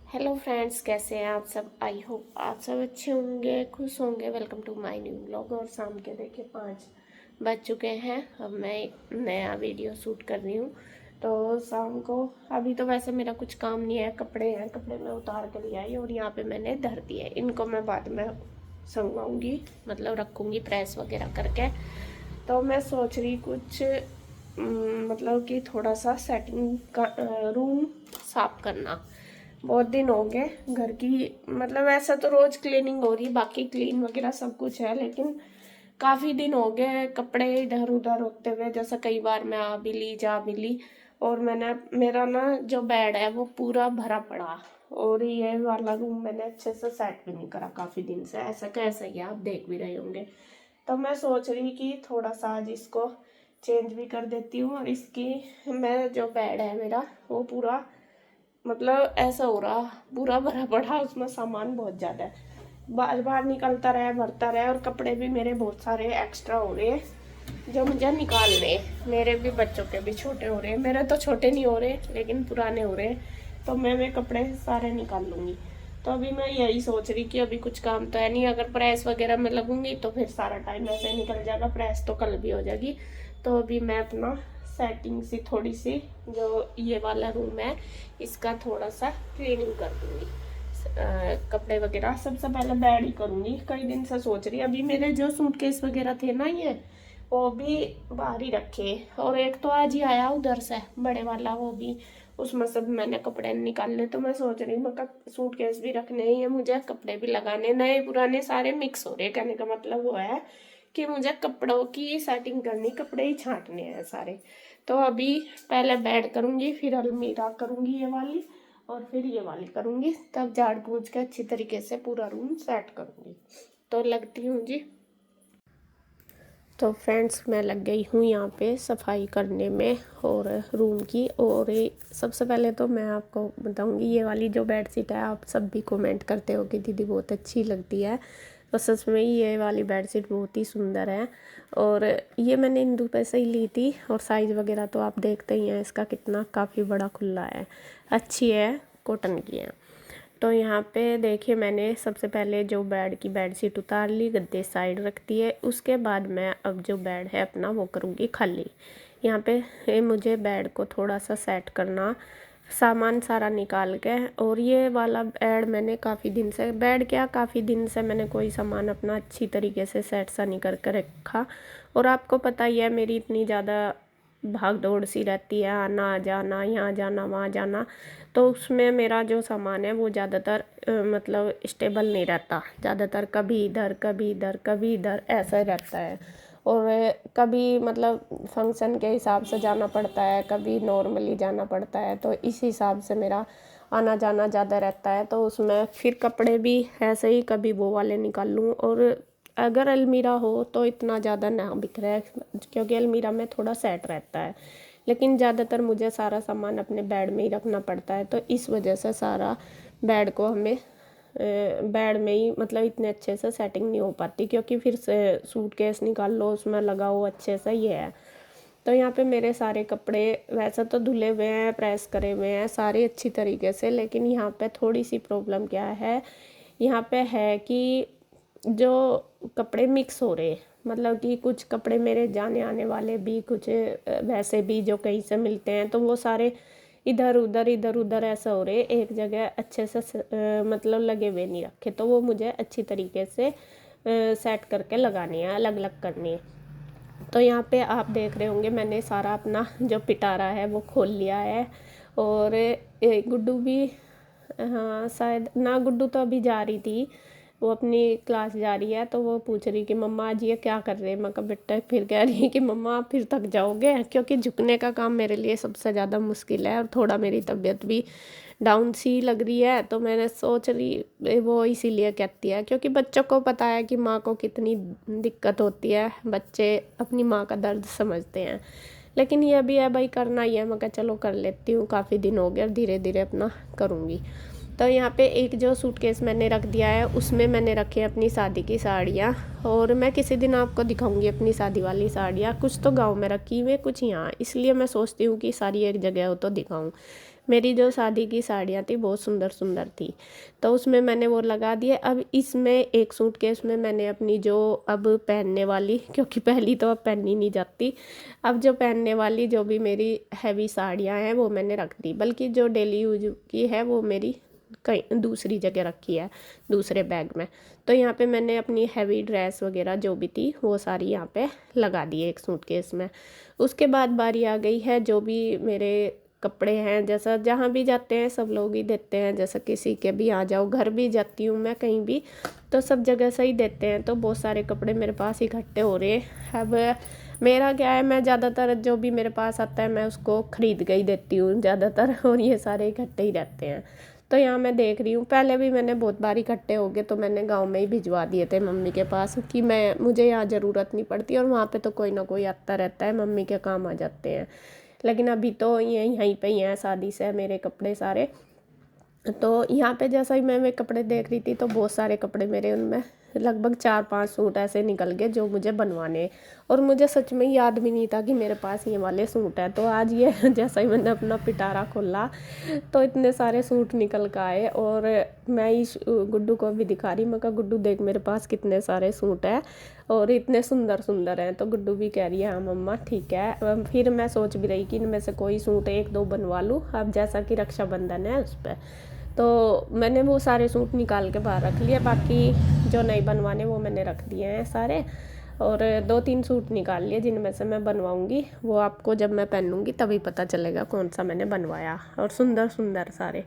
Hello friends, कैसे हैं आप सब। आई होप आप सब अच्छे होंगे, खुश होंगे। Welcome to my new blog. और शाम के देखिए 5 बज चुके हैं। अब मैं एक नया वीडियो शूट कर रही हूँ। तो शाम को अभी तो वैसे मेरा कुछ काम नहीं है, कपड़े हैं, कपड़े मैं उतार कर ले आई और यहाँ पे मैंने धर दिए। इनको मैं बाद में संगवाऊँगी, मतलब रखूँगी प्रेस वगैरह करके। तो मैं सोच रही कुछ मतलब कि थोड़ा सा सेटिंग का रूम साफ करना। बहुत दिन हो गए घर की, मतलब ऐसा तो रोज क्लीनिंग हो रही, बाकी क्लीन वगैरह सब कुछ है, लेकिन काफी दिन हो गए कपड़े इधर उधर होते हुए। जैसा कई बार मैं आ भी ली जा भी ली। और मैंने मेरा ना जो बेड है वो पूरा भरा पड़ा। और ये वाला रूम मैंने अच्छे से सेट भी नहीं करा काफी दिन से, ऐसा कैसा ही है, आप देख भी रहे होंगे। तो मैं सोच रही कि थोड़ा सा आज इसको चेंज भी कर देती हूँ। और इसकी मैं जो बेड है मेरा वो पूरा, मतलब ऐसा हो रहा पूरा भरा पड़ा, उसमें सामान बहुत ज़्यादा है, बार बार निकलता रहे, भरता रहे। और कपड़े भी मेरे बहुत सारे एक्स्ट्रा हो रहे हैं जो मुझे निकालने। मेरे भी बच्चों के भी छोटे हो रहे हैं, मेरे तो छोटे नहीं हो रहे लेकिन पुराने हो रहे हैं। तो मैं वे कपड़े सारे निकाल लूँगी। तो अभी मैं यही सोच रही कि अभी कुछ काम तो है नहीं, अगर प्रेस वगैरह में लगूंगी तो फिर सारा टाइम ऐसे निकल जाएगा, प्रेस तो कल भी हो जाएगी। तो अभी मैं अपना सेटिंग सी थोड़ी सी, जो ये वाला रूम है इसका थोड़ा सा क्लीनिंग कर दूंगी। कपड़े वगैरह सबसे पहले बेड ही करूंगी, कई दिन से सोच रही। अभी मेरे जो सूटकेस वगैरह थे ना, ये वो भी बाहर ही रखे। और एक तो आज ही आया उधर से बड़े वाला, वो भी उसमें सब मैंने कपड़े निकालने। तो मैं सोच रही हूँ सूटकेस भी रखने ही, मुझे कपड़े भी लगाने, नए पुराने सारे मिक्स हो रहे। कहने का मतलब वो है कि मुझे कपड़ों की सेटिंग करनी, कपड़े ही छांटने हैं सारे। तो अभी पहले बेड करूँगी, फिर अलमीरा करूँगी ये वाली, और फिर ये वाली करूँगी। तब झाड़ पोंछ के अच्छी तरीके से पूरा रूम सेट करूँगी। तो लगती हूँ जी। तो फ्रेंड्स, मैं लग गई हूँ यहाँ पे सफाई करने में और रूम की। और सबसे पहले तो मैं आपको बताऊँगी, ये वाली जो बेडशीट है आप सब भी कमेंट करते हो कि दीदी बहुत अच्छी लगती है। तो सच में ये वाली बेडशीट बहुत ही सुंदर है। और ये मैंने इंदु पे से ही ली थी। और साइज़ वगैरह तो आप देखते ही हैं इसका, कितना काफ़ी बड़ा खुला है, अच्छी है, कॉटन की है। तो यहाँ पे देखिए, मैंने सबसे पहले जो बेड की बेडशीट उतार ली, गद्दे साइड रख दिए। उसके बाद मैं अब जो बेड है अपना वो करूँगी खाली। यहाँ पे मुझे बेड को थोड़ा सा सेट करना, सामान सारा निकाल के। और ये वाला बेड मैंने काफ़ी दिन से, बेड क्या काफ़ी दिन से मैंने कोई सामान अपना अच्छी तरीके से सेट सा नहीं करके रखा। और आपको पता ही है मेरी इतनी ज़्यादा भाग दौड़ सी रहती है, आना जाना, यहाँ जाना वहाँ जाना। तो उसमें मेरा जो सामान है वो ज़्यादातर मतलब स्टेबल नहीं रहता, ज़्यादातर कभी इधर कभी इधर कभी इधर ऐसा रहता है। और कभी मतलब फंक्शन के हिसाब से जाना पड़ता है, कभी नॉर्मली जाना पड़ता है। तो इस हिसाब से मेरा आना जाना ज़्यादा रहता है। तो उसमें फिर कपड़े भी ऐसे ही कभी वो वाले निकाल लूँ। और अगर अलमीरा हो तो इतना ज़्यादा ना बिखरे, क्योंकि अलमीरा में थोड़ा सेट रहता है। लेकिन ज़्यादातर मुझे सारा सामान अपने बेड में ही रखना पड़ता है। तो इस वजह से सारा बेड को हमें बेड में ही, मतलब इतने अच्छे से सेटिंग नहीं हो पाती, क्योंकि फिर से सूटकेस निकाल लो, उसमें लगाओ अच्छे से, ये है। तो यहाँ पे मेरे सारे कपड़े वैसे तो धुले हुए हैं, प्रेस करे हुए हैं सारे अच्छी तरीके से। लेकिन यहाँ पे थोड़ी सी प्रॉब्लम क्या है, यहाँ पे है कि जो कपड़े मिक्स हो रहे, मतलब कि कुछ कपड़े मेरे जाने आने वाले भी, कुछ वैसे भी जो कहीं से मिलते हैं, तो वो सारे इधर उधर ऐसा हो रहे, एक जगह अच्छे से मतलब लगे हुए नहीं रखे। तो वो मुझे अच्छी तरीके से सेट करके लगानी है, अलग अलग करनी है। तो यहाँ पे आप देख रहे होंगे मैंने सारा अपना जो पिटारा है वो खोल लिया है। और गुड्डू भी, हाँ शायद ना, गुड्डू तो अभी जा रही थी, वो अपनी क्लास जा रही है। तो वो पूछ रही कि मम्मा आज ये क्या कर रहे हैं। मैं कहा बेटा, फिर कह रही है कि मम्मा आप फिर थक जाओगे, क्योंकि झुकने का काम मेरे लिए सबसे ज़्यादा मुश्किल है। और थोड़ा मेरी तबीयत भी डाउन सी लग रही है। तो मैंने सोच रही, वो इसीलिए कहती है क्योंकि बच्चों को पता है कि माँ को कितनी दिक्कत होती है, बच्चे अपनी माँ का दर्द समझते हैं। लेकिन ये भी है भाई, करना ही है। मैं कहा चलो कर लेती हूँ, काफ़ी दिन हो गया, धीरे धीरे अपना करूँगी। तो यहाँ पे एक जो सूटकेस मैंने रख दिया है, उसमें मैंने रखी है अपनी शादी की साड़ियाँ। और मैं किसी दिन आपको दिखाऊंगी अपनी शादी वाली साड़ियाँ। कुछ तो गांव में रखी हुई, कुछ यहाँ, इसलिए मैं सोचती हूँ कि सारी एक जगह हो तो दिखाऊँ। मेरी जो शादी की साड़ियाँ थी बहुत सुंदर सुंदर थी, तो उसमें मैंने वो लगा दिए। अब इसमें एक सूटकेस में मैंने अपनी जो अब पहनने वाली, क्योंकि पहली तो अब पहनी नहीं जाती, अब जो पहनने वाली जो भी मेरी हैवी साड़ियाँ हैं वो मैंने रख दी। बल्कि जो डेली यूज की है वो मेरी कहीं दूसरी जगह रखी है, दूसरे बैग में। तो यहाँ पे मैंने अपनी हैवी ड्रेस वगैरह जो भी थी वो सारी यहाँ पे लगा दी एक सूटकेस में। उसके बाद बारी आ गई है जो भी मेरे कपड़े हैं, जैसा जहाँ भी जाते हैं सब लोग ही देते हैं, जैसा किसी के भी आ जाओ, घर भी जाती हूँ मैं कहीं भी तो सब जगह से ही देते हैं। तो बहुत सारे कपड़े मेरे पास इकट्ठे हो रहे हैं। अब मेरा क्या है, मैं ज़्यादातर जो भी मेरे पास आता है मैं उसको ख़रीद के ही देती हूँ ज़्यादातर, और ये सारे इकट्ठे ही रहते हैं। तो यहाँ मैं देख रही हूँ, पहले भी मैंने बहुत बार इकट्ठे हो गए तो मैंने गांव में ही भिजवा दिए थे मम्मी के पास कि मुझे यहाँ ज़रूरत नहीं पड़ती, और वहाँ पे तो कोई ना कोई आता रहता है, मम्मी के काम आ जाते हैं। लेकिन अभी तो ये यहीं पे ही हैं, शादी से मेरे कपड़े सारे। तो यहाँ पे जैसा ही मैं कपड़े देख रही थी तो बहुत सारे कपड़े मेरे उनमें लगभग 4-5 सूट ऐसे निकल गए जो मुझे बनवाने, और मुझे सच में याद भी नहीं था कि मेरे पास ये वाले सूट है। तो आज ये जैसा ही मैंने अपना पिटारा खोला तो इतने सारे सूट निकल कर आए, और मैं इस गुड्डू को भी दिखा रही, मैं कहा गुड्डू देख मेरे पास कितने सारे सूट हैं और इतने सुंदर सुंदर हैं। तो गुड्डू भी कह रही है हाँ मम्मा ठीक है। फिर मैं सोच भी रही कि इनमें से कोई सूट 1-2 बनवा लूँ, अब जैसा कि रक्षाबंधन है उस पर। तो मैंने वो सारे सूट निकाल के बाहर रख लिए, बाकी जो नहीं बनवाने वो मैंने रख दिए हैं सारे, और 2-3 सूट निकाल लिए जिनमें से मैं बनवाऊंगी। वो आपको जब मैं पहनूंगी तभी पता चलेगा कौन सा मैंने बनवाया, और सुंदर सुंदर सारे।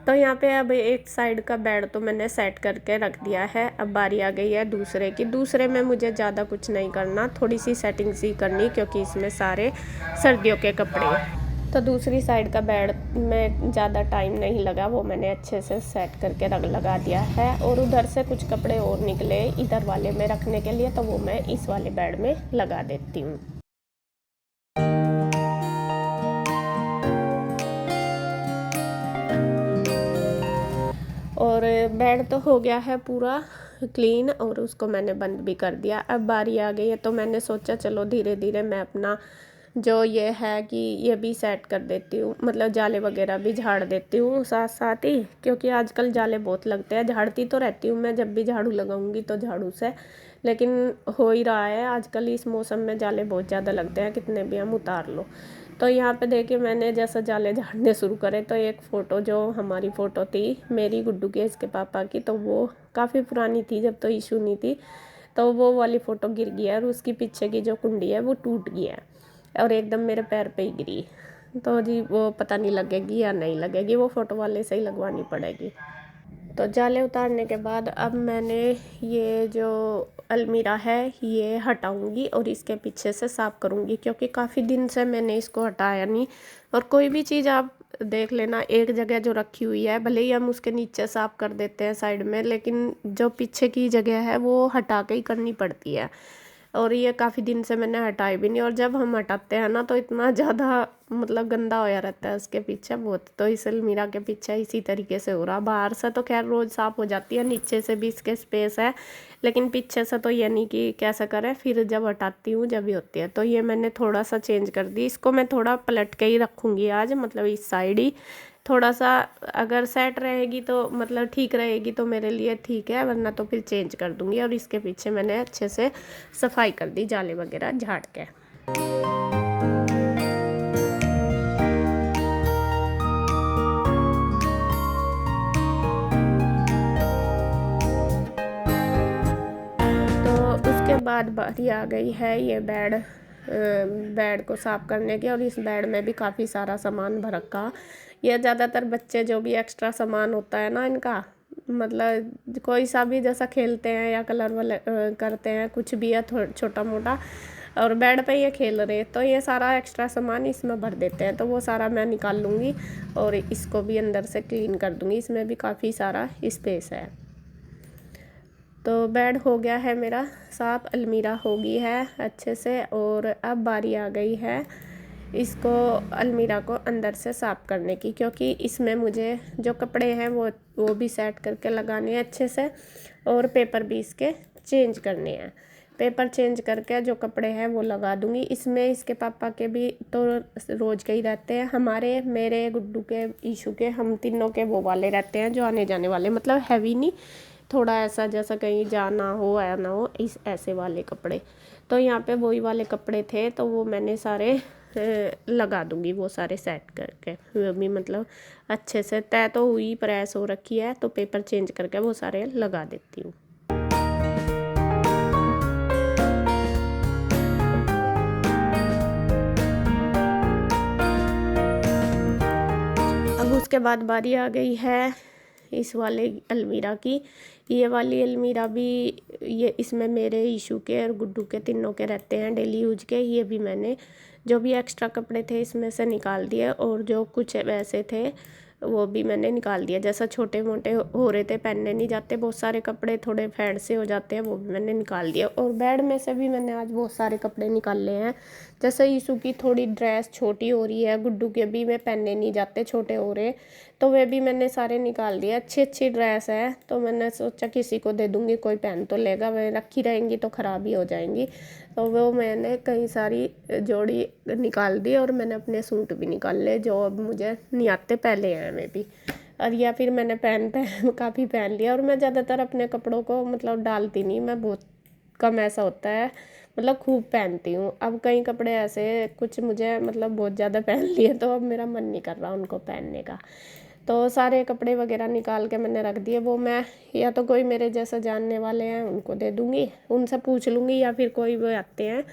तो यहाँ पे अब एक साइड का बेड तो मैंने सेट करके रख दिया है। अब बारी आ गई है दूसरे की। दूसरे में मुझे ज़्यादा कुछ नहीं करना, थोड़ी सी सेटिंग सी करनी, क्योंकि इसमें सारे सर्दियों के कपड़े हैं। तो दूसरी साइड का बेड में ज़्यादा टाइम नहीं लगा, वो मैंने अच्छे से सेट करके लगा दिया है। और उधर से कुछ कपड़े और निकले इधर वाले में रखने के लिए, तो वो मैं इस वाले बेड में लगा देती हूँ। और बेड तो हो गया है पूरा क्लीन, और उसको मैंने बंद भी कर दिया। अब बारी आ गई है तो मैंने सोचा चलो धीरे धीरे मैं अपना जो ये है कि ये भी सेट कर देती हूँ, मतलब जाले वगैरह भी झाड़ देती हूँ साथ साथ ही, क्योंकि आजकल जाले बहुत लगते हैं। झाड़ती तो रहती हूँ मैं, जब भी झाड़ू लगाऊंगी तो झाड़ू से, लेकिन हो ही रहा है आजकल इस मौसम में जाले बहुत ज़्यादा लगते हैं, कितने भी हम उतार लो। तो यहाँ पे देखिए मैंने जैसा जाले झाड़ने शुरू करे तो एक फ़ोटो, जो हमारी फ़ोटो थी मेरी गुड्डू के इसके पापा की, तो वो काफ़ी पुरानी थी, जब तो इशू नहीं थी, तो वो वाली फ़ोटो गिर गई है, और उसकी पीछे की जो कुंडी है वो टूट गई है और एकदम मेरे पैर पे ही गिरी। तो जी वो पता नहीं लगेगी या नहीं लगेगी, वो फ़ोटो वाले से ही लगवानी पड़ेगी। तो जाले उतारने के बाद अब मैंने ये जो अलमीरा है ये हटाऊंगी और इसके पीछे से साफ़ करूंगी, क्योंकि काफ़ी दिन से मैंने इसको हटाया नहीं। और कोई भी चीज़ आप देख लेना, एक जगह जो रखी हुई है, भले ही हम उसके नीचे साफ़ कर देते हैं साइड में, लेकिन जो पीछे की जगह है वो हटा के ही करनी पड़ती है। और ये काफ़ी दिन से मैंने हटाई भी नहीं, और जब हम हटाते हैं ना तो इतना ज़्यादा मतलब गंदा होया रहता है उसके पीछे बहुत। तो इस अलमीरा के पीछे इसी तरीके से हो रहा। बाहर से तो खैर रोज़ साफ़ हो जाती है, नीचे से भी इसके स्पेस है, लेकिन पीछे से तो ये नहीं कि कैसा करें, फिर जब हटाती हूँ जब भी होती है। तो ये मैंने थोड़ा सा चेंज कर दी, इसको मैं थोड़ा पलट के ही रखूँगी आज, मतलब इस साइड ही थोड़ा सा। अगर सेट रहेगी तो मतलब ठीक रहेगी तो मेरे लिए ठीक है, वरना तो फिर चेंज कर दूँगी। और इसके पीछे मैंने अच्छे से सफाई कर दी जाले वगैरह झाड़ के। तो उसके बाद बारी आ गई है ये बेड को साफ़ करने की, और इस बेड में भी काफ़ी सारा सामान भर रखा। ये ज़्यादातर बच्चे जो भी एक्स्ट्रा सामान होता है ना इनका, मतलब कोई सा भी जैसा खेलते हैं या कलर वाले करते हैं, कुछ भी है छोटा मोटा, और बेड पे ये खेल रहे, तो ये सारा एक्स्ट्रा सामान इसमें भर देते हैं। तो वो सारा मैं निकाल लूँगी और इसको भी अंदर से क्लीन कर दूँगी, इसमें भी काफ़ी सारा स्पेस है। तो बेड हो गया है मेरा साफ, अलमीरा हो गई है अच्छे से, और अब बारी आ गई है इसको अलमीरा को अंदर से साफ़ करने की, क्योंकि इसमें मुझे जो कपड़े हैं वो भी सेट करके लगाने हैं अच्छे से, और पेपर भी इसके चेंज करने हैं। पेपर चेंज करके जो कपड़े हैं वो लगा दूंगी। इसमें इसके पापा के भी तो रोज़ के ही रहते हैं, हमारे, मेरे, गुड्डू के, ईशू के, हम तीनों के वो वाले रहते हैं जो आने जाने वाले, मतलब हैवी नहीं, थोड़ा ऐसा जैसा कहीं जाना हो आया ना हो, इस ऐसे वाले कपड़े। तो यहाँ पे वही वाले कपड़े थे तो वो मैंने सारे लगा दूंगी, वो सारे सेट करके। वो भी मतलब अच्छे से तय तो हुई, प्रेस हो रखी है, तो पेपर चेंज करके वो सारे लगा देती हूँ। अब उसके बाद बारी आ गई है इस वाले अलमीरा की। ये वाली अलमीरा भी, ये इसमें मेरे, ईशू के और गुड्डू के तीनों के रहते हैं डेली यूज के। ये भी मैंने जो भी एक्स्ट्रा कपड़े थे इसमें से निकाल दिए, और जो कुछ वैसे थे वो भी मैंने निकाल दिया। जैसा छोटे मोटे हो रहे थे, पहनने नहीं जाते बहुत सारे कपड़े, थोड़े फैड से हो जाते हैं, वो भी मैंने निकाल दिया। और बेड में से भी मैंने आज बहुत सारे कपड़े निकाल लिए हैं। जैसे यीशु की थोड़ी ड्रेस छोटी हो रही है, गुड्डू के भी वे पहनने नहीं जाते, छोटे हो रहे, तो वे भी मैंने सारे निकाल दिए। अच्छी अच्छी ड्रेस है तो मैंने सोचा किसी को दे दूँगी, कोई पहन तो लेगा, वे रखी रहेंगी तो ख़राब ही हो जाएंगी। तो वो मैंने कई सारी जोड़ी निकाल दी, और मैंने अपने सूट भी निकाल ले जो अब मुझे नहीं आते, पहले हैं मैं भी। और या फिर मैंने काफ़ी पहन लिया। और मैं ज़्यादातर अपने कपड़ों को मतलब डालती नहीं, मैं बहुत कम ऐसा होता है, मतलब खूब पहनती हूँ। अब कई कपड़े ऐसे कुछ मुझे मतलब बहुत ज़्यादा पहन लिए, तो अब मेरा मन नहीं कर रहा उनको पहनने का। तो सारे कपड़े वगैरह निकाल के मैंने रख दिए। वो मैं या तो कोई मेरे जैसा जानने वाले हैं उनको दे दूँगी, उनसे पूछ लूँगी, या फिर कोई वो आते हैं,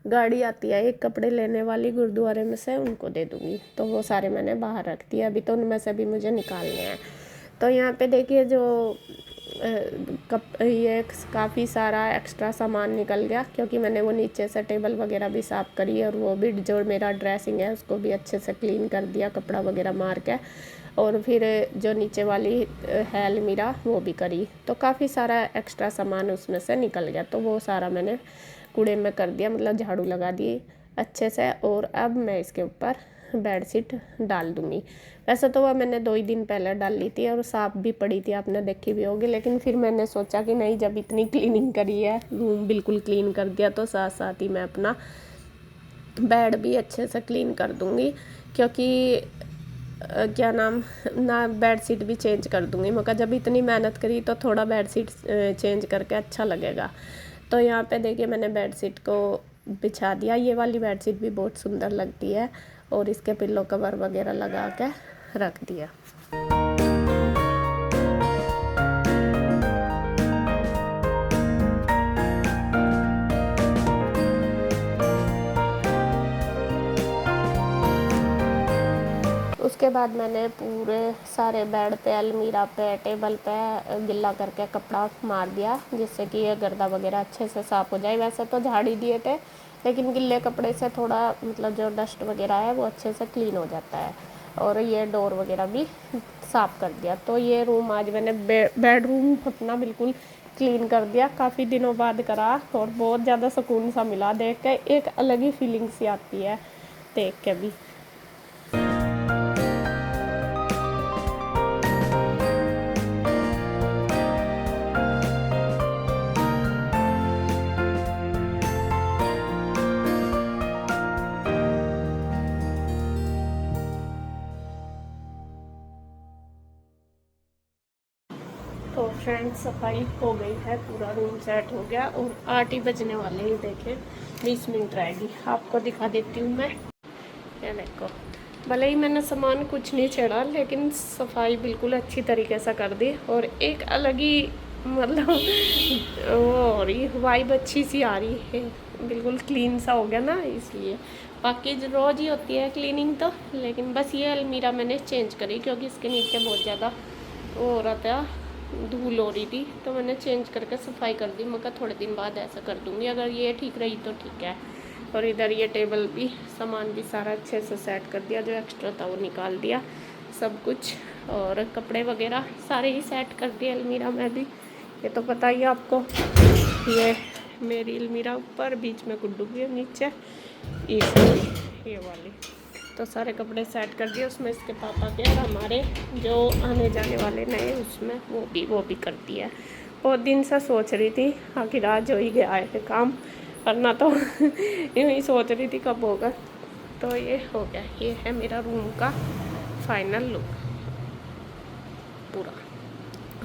गाड़ी आती है एक कपड़े लेने वाली गुरुद्वारे में से, उनको दे दूँगी। तो वो सारे मैंने बाहर रख दिए, अभी तो उनमें से भी मुझे निकालने हैं। तो यहाँ पे देखिए जो ये काफ़ी सारा एक्स्ट्रा सामान निकल गया, क्योंकि मैंने वो नीचे से टेबल वगैरह भी साफ़ करी, और वो भी जो मेरा ड्रेसिंग है उसको भी अच्छे से क्लीन कर दिया, कपड़ा वगैरह मार के। और फिर जो नीचे वाली है अलमीरा वो भी करी, तो काफ़ी सारा एक्स्ट्रा सामान उसमें से निकल गया। तो वो सारा मैंने कूड़े में कर दिया, मतलब झाड़ू लगा दी अच्छे से। और अब मैं इसके ऊपर बेडशीट डाल दूँगी। वैसे तो वह मैंने 2 ही दिन पहले डाल ली थी और साफ़ भी पड़ी थी, आपने देखी भी होगी, लेकिन फिर मैंने सोचा कि नहीं, जब इतनी क्लीनिंग करी है, रूम बिल्कुल क्लीन कर दिया, तो साथ साथ ही मैं अपना बेड भी अच्छे से क्लीन कर दूँगी। क्योंकि क्या नाम ना, बेडशीट भी चेंज कर दूँगी। मगर जब इतनी मेहनत करी तो थोड़ा बेडशीट चेंज करके अच्छा लगेगा। तो यहाँ पे देखिए मैंने बेडशीट को बिछा दिया। ये वाली बेडशीट भी बहुत सुंदर लगती है, और इसके पिल्लो कवर वगैरह लगा के रख दिया। उसके बाद मैंने पूरे सारे बेड पे, अलमीरा पे, टेबल पे गिल्ला करके कपड़ा मार दिया, जिससे कि ये गर्दा वगैरह अच्छे से साफ़ हो जाए। वैसे तो झाड़ ही दिए थे, लेकिन गिल्ले कपड़े से थोड़ा मतलब जो डस्ट वगैरह है वो अच्छे से क्लीन हो जाता है। और ये डोर वगैरह भी साफ़ कर दिया। तो ये रूम आज मैंने बेडरूम अपना बिल्कुल क्लीन कर दिया, काफ़ी दिनों बाद करा, और बहुत ज़्यादा सुकून सा मिला देख के, एक अलग ही फीलिंग सी आती है देख के भी। तो फ्रेंड्स सफाई हो गई है, पूरा रूम सेट हो गया, और 8 ही बजने वाले ही, देखें 20 मिनट रहेगी। आपको दिखा देती हूँ मैं, ये देखो, भले ही मैंने सामान कुछ नहीं छेड़ा, लेकिन सफाई बिल्कुल अच्छी तरीके से कर दी, और एक अलग ही मतलब वो हो रही, वाइब अच्छी सी आ रही है, बिल्कुल क्लीन सा हो गया ना, इसलिए। बाकी रोज़ ही होती है क्लीनिंग तो, लेकिन बस ये अलमीरा मैंने चेंज करी, क्योंकि इसके नीचे बहुत ज़्यादा वो हो रहा था, धूल हो रही थी, तो मैंने चेंज करके सफाई कर दी। मगर थोड़े दिन बाद ऐसा कर दूँगी, अगर ये ठीक रही तो ठीक है। और इधर ये टेबल भी, सामान भी सारा अच्छे से सेट कर दिया, जो एक्स्ट्रा था वो निकाल दिया सब कुछ, और कपड़े वगैरह सारे ही सेट कर दिए अलमीरा में भी। ये तो पता ही आपको, ये मेरी अलमीरा ऊपर, बीच में गुड्डू की, नीचे ये वाली, तो सारे कपड़े सेट कर दिए। उसमें इसके पापा के और हमारे जो आने जाने वाले नए, उसमें वो भी कर दिया। बहुत दिन से सोच रही थी आखिर आज हो ही गया है काम, वरना तो यूँ ही सोच रही थी कब होगा। तो ये हो गया। ये है मेरा रूम का फाइनल लुक पूरा।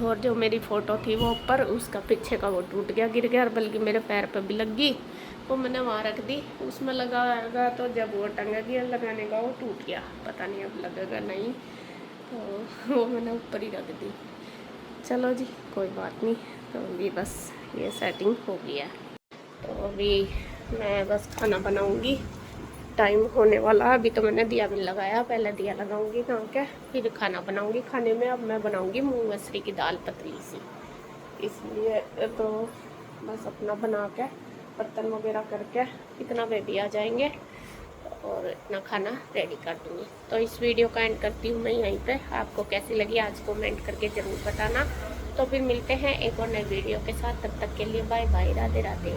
और जो मेरी फ़ोटो थी वो ऊपर, उसका पीछे का वो टूट गया, गिर गया, और बल्कि मेरे पैर पे भी लग गई। वो मैंने वहाँ रख दी, उसमें लगाएगा तो जब वो टंगेगी लगाने का वो टूट गया, पता नहीं अब लगेगा नहीं, तो वो मैंने ऊपर ही रख दी। चलो जी कोई बात नहीं। तो अभी बस ये सेटिंग हो गया। तो अभी मैं बस खाना बनाऊंगी, टाइम होने वाला है। अभी तो मैंने दिया भी लगाया, पहले दिया लगाऊंगी नहा के, फिर खाना बनाऊंगी। खाने में अब मैं बनाऊंगी मूंग मसरी की दाल पतली सी, इसलिए तो बस अपना बना के बर्तन वगैरह करके इतना बेबी आ जाएंगे और इतना खाना रेडी कर दूँगी। तो इस वीडियो का एंड करती हूँ मैं यहीं पे। आपको कैसी लगी आज कमेंट करके ज़रूर बताना। तो फिर मिलते हैं एक और नई वीडियो के साथ, तब तक के लिए बाय बाय, राधे राधे।